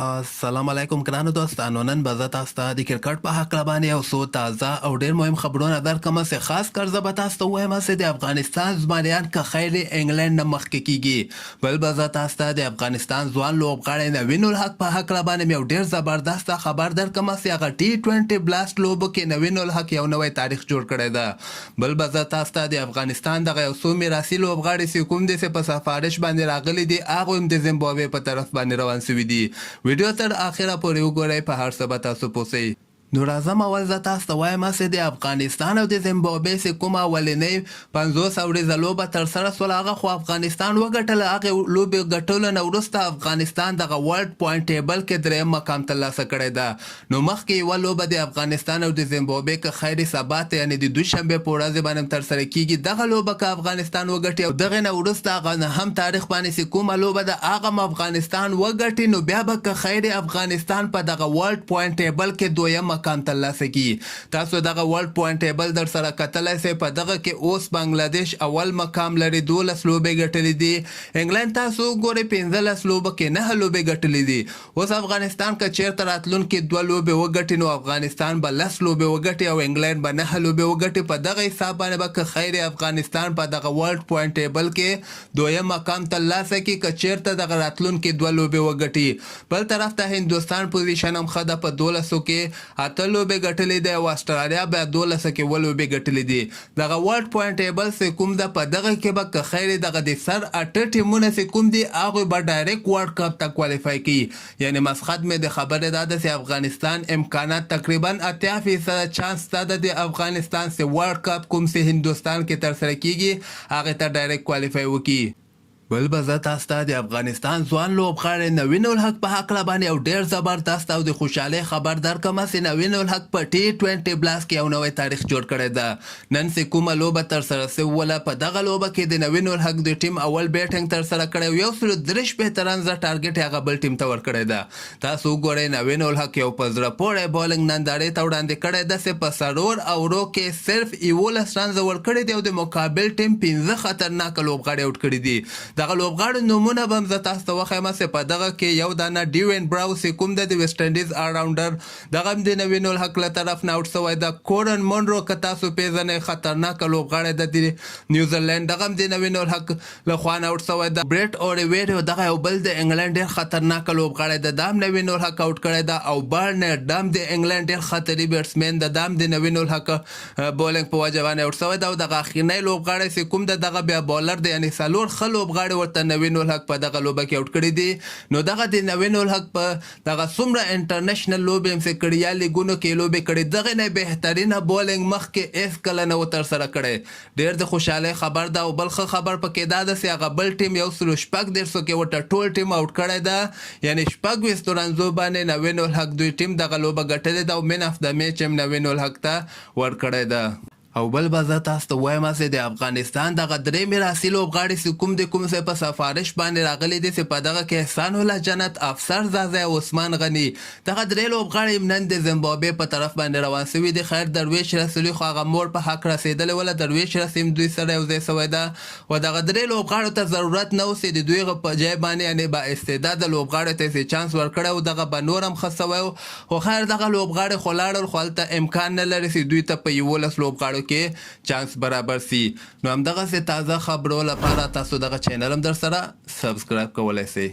السلام علیکم ګرانو دوستانو. نن به زه تاسو ته د کرکټ په هکله باندې یو څو تازه او ډېر مهم خبرونه درکړم چې خاص کر زه به تاسو ته ووایم چې د افغانستان زمریان که خیر انګلند نه مخکې کیږي. بل به زه تاسو ته د افغانستان ځوان لوبغاړی نوین الحق په هکله باندې یو ډېر زبردسته خبر درکړم چې هغه T20 بلاست لوبو کې نوین الحق یو نوی تاریخ جوړ کړی ده. بل به زه تاسو ته د افغانستان دغه یو څو میراثي لوبغاړي چې کوم دي چې په سفارش باندې راغلي دي هغوی هم د زیمبابوې په طرف باندې روان سوي دي. ویډیو تر اخره پورې وګورئ، په هر څه به تاسو پوهیږئ. نو راځم اول زه تاسو ته وایم چې د افغانستان او د زیمبابوې چې کومه اولنۍ 500 اوریزه لوبه ترسره سوله هغه خو افغانستان وګټله. هغې لوبې ګټلو نه وروسته افغانستان دغه ورلډ پوینټ ټیبل کې درېیم مقام ترلاسه کړی ده. نو مخکې یوه لوبه د افغانستان او د زیمبابوې که خیر سبا ته یعنې د دوشنبې په ورځې باندې ترسره کیږي. دغه لوبه که افغانستان وګټي او دغې نه وروسته هغه نهم تاریخ باندې چې کومه لوبه ده هغه هم افغانستان وګټي، نو بیا به که خیر افغانستان په دغه ورلډ پوینټ ټیبل کې دویم مقام ترلاسه کی. تاسو دغه ورلډ پوینټ ټیبل در سره کتلی سئ. په دغه کې اوس بنګلادیش اول مقام لري، 12 لوبې ګټلې دي. انګلند تاسو وګورئ 15 لوبو کې 9 لوبې ګټلې دي. اوس افغانستان که چیرته راتلونکي 2 لوبې وګټي نو افغانستان به 10 لوبې وګټي او انګلند به 9 لوبې وګټي. په دغه حساب باندې به که خیر افغانستان په دغه ورلډ پوینټ ټیبل کې دویم مقام ترلاسه کی که چیرته دغه راتلونکي 2 لوبې وګټي. بل طرف ته هندوستان پوزیشن هم ښه ده، په 12 کې 8 لوبې ګټلې ده او استرالیا بیا 12 کې 7 لوبې ګټلې دي. دغه ورلډ پوینټ ټیبل چې کوم ده په دغه کې به که خیر دغه د سر 8 ټیمونه چې کوم دي هغوی به ډایرکټ ورلډ کپ ته کوالیفای کړي. یعنې مسخت مې د خبرې دا ده چې افغانستان امکانات تقریبا 80% چانس دا ده د افغانستان چې ورلډ کپ کوم چې هندوستان کې ترسره کیږي هغې ته ډایرکټ کوالیفای وکړي. بل به زه تاسو ته د افغانستان ځوان لوبغاړی نوین الحق په هکله باندې یو ډېر زبردست او د خوشحالۍ خبر درکړم چې نوین الحق په T20 بلاست کې یو نوی تاریخ جوړ کړی ده. نن چې کومه لوبه ترسره سوله په دغه لوبه کې د نوین الحق د ټیم اول بیټینګ ترسره کړی او 103 رنز ټارګټ یې هغه بل ټیم ته ورکړی ده. تاسو وګورئ نوین الحق یو په زړه پورې بالنګ نندارې ته وړاندې کړی ده چې په څلور اورو کې صرف 11 رنز ورکړي دي او د مقابل ټیم 15 خطرناکه لوبغاړي آوټ کړي دي. دغه لوبغاړو نومونه به هم زه تاسو ته وښیم چې په دغه کې یو دانه ډیوین براو چې کوم ده د ویسټ انډیز آلراونډر دغه هم د نوین الحق له طرف نه آوټ شوی ده. کورن مونرو که تاسو پیژنئ خطرناکه لوبغاړی ده د نیوزیلینډ، دغه هم د نوین الحق له خوا نه آوټ شوی ده. بریټ اوریویرو دغه یو بل د انګلند ډېر خطرناکه لوبغاړی ده، دا هم نوین الحق آوټ کړی ده. او بارنر دا هم د انګلند ډېر خطري بیټسمین ده، دا هم د نوین الحق بولینګ په وجه باندې آوټ شوی ده. او دغه اخرنی لوبغاړی چې کوم ده دغه بیا بالر دی، یعنې څلور ښه لوبغاړي ورته نوین الحق په دغه لوبه کې آوټ کړي دي. نو دغه د نوین الحق په دغه څومره انټرنیشنل لوبې هم چې کړي یا لیګونو کې لوبې کړي دغې نه بهترینه بولینګ مخکې هېڅ کله نه و ترسره کړی. ډېر د خوشحالۍ خبر ده. او بل ښه خبر پکې دا ده چې هغه بل ټیم 136 کې ورته ټول ټیم آوټ کړی ده، یعنې 26 رنزو باندې نوین الحق دوی ټیم دغه لوبه ګټلې ده او مین اف د میچ هم نوین الحق ته ورکړی ده. او بل به زه تاسو ته وایم چې د افغانستان دغه درې میراثي لوبغاړي چې کوم د کوم ځای په سفارش باندې راغلي دي چې په دغه کې احسان الله جنت، افسر زازی او عثمان غني، دغه درې لوبغاړي نن د زیمبابوې په طرف باندې روان سوي دي. خیر درویش رسولي خو هغه مور په حق رسېدلی وله، درویش رسیم دوی سره یو ځای سوی ده. و دغه درې لوبغاړو ته ضرورت نه و چې د دوی په ځای باندې یعنې با استعداده لوبغاړو ته چې چانس ورکړی و دغه به نور هم ښه سوی و. خو خیر دغه لوبغاړي خو لاړل، خو هلته امکان نه لري چې دوی ته په 11 لوبغاړو کې چانس برابر سي. نو همدغسې تازه خبرو لپاره تاسو دغه چینل هم در سره سبسکرایب کولی سئ.